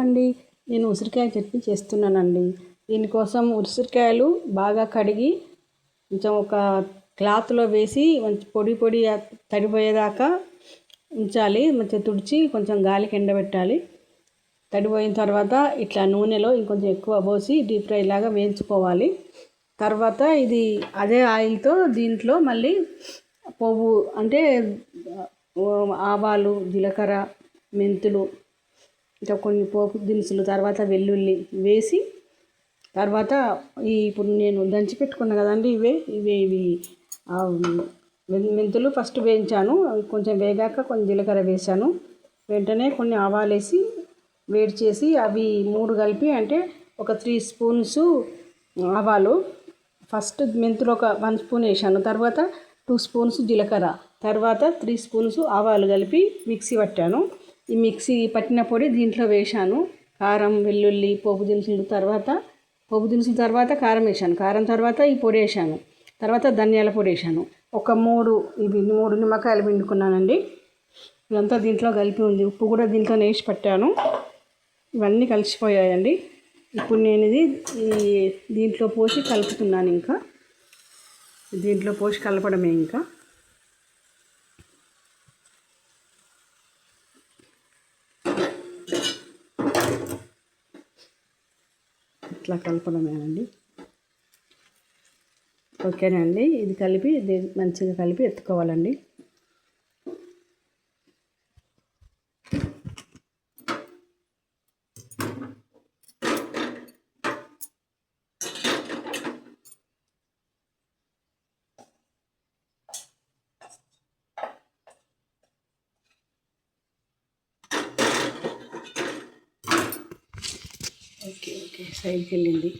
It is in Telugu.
అండి, నేను ఉసిరికాయ చట్నీ చేస్తున్నానండి. దీనికోసం ఉసిరికాయలు బాగా కడిగి కొంచెం ఒక క్లాత్లో వేసి మంచి పొడి పొడి తడిపోయేదాకా ఉంచాలి. మంచిగా తుడిచి కొంచెం గాలికి ఎండబెట్టాలి. తడిపోయిన తర్వాత ఇట్లా నూనెలో ఇంకొంచెం ఎక్కువ పోసి డీప్ ఫ్రై లాగా వేయించుకోవాలి. తర్వాత ఇది అదే ఆయిల్తో దీంట్లో మళ్ళీ పువ్వు అంటే ఆవాలు, జీలకర్ర, మెంతులు, ఇంకా కొన్ని పోపు దినుసులు, తర్వాత వెల్లుల్లి వేసి, తర్వాత ఇప్పుడు నేను దంచి పెట్టుకున్నా కదండి, ఇవి మెంతులు ఫస్ట్ వేయించాను. అవి కొంచెం వేగాక కొంచెం జీలకర్ర వేసాను. వెంటనే కొన్ని ఆవాలు వేసి వేడి చేసి అవి 3 కలిపి, అంటే ఒక 3 స్పూన్స్ ఆవాలు, ఫస్ట్ మెంతులు ఒక 1 స్పూన్ వేసాను. తర్వాత 2 స్పూన్స్ జీలకర్ర, తర్వాత 3 స్పూన్స్ ఆవాలు కలిపి మిక్సీ పట్టాను. ఈ మిక్సీ పట్టిన పొడి దీంట్లో వేసాను. కారం, వెల్లుల్లి, పోపు దినుసులు తర్వాత కారం వేసాను. కారం తర్వాత ఈ పొడి వేసాను. తర్వాత ధనియాల పొడి వేసాను. ఒక 3 నిమ్మకాయలు పిండుకున్నానండి. ఇదంతా దీంట్లో కలిపి ఉంది. ఉప్పు కూడా దీంట్లో వేసి పట్టాను. ఇవన్నీ కలిసిపోయాయండి. ఇప్పుడు నేను ఇది దీంట్లో పోసి కలుపుతున్నాను. ఇంకా దీంట్లో పోసి కలపడమే. ఇంకా ఇట్లా కలపడమేనండి. ఓకేనండి. ఇది కలిపి మంచిగా కలిపి ఎత్తుకోవాలండి. ఓకే సైడ్కి వెళ్ళింది.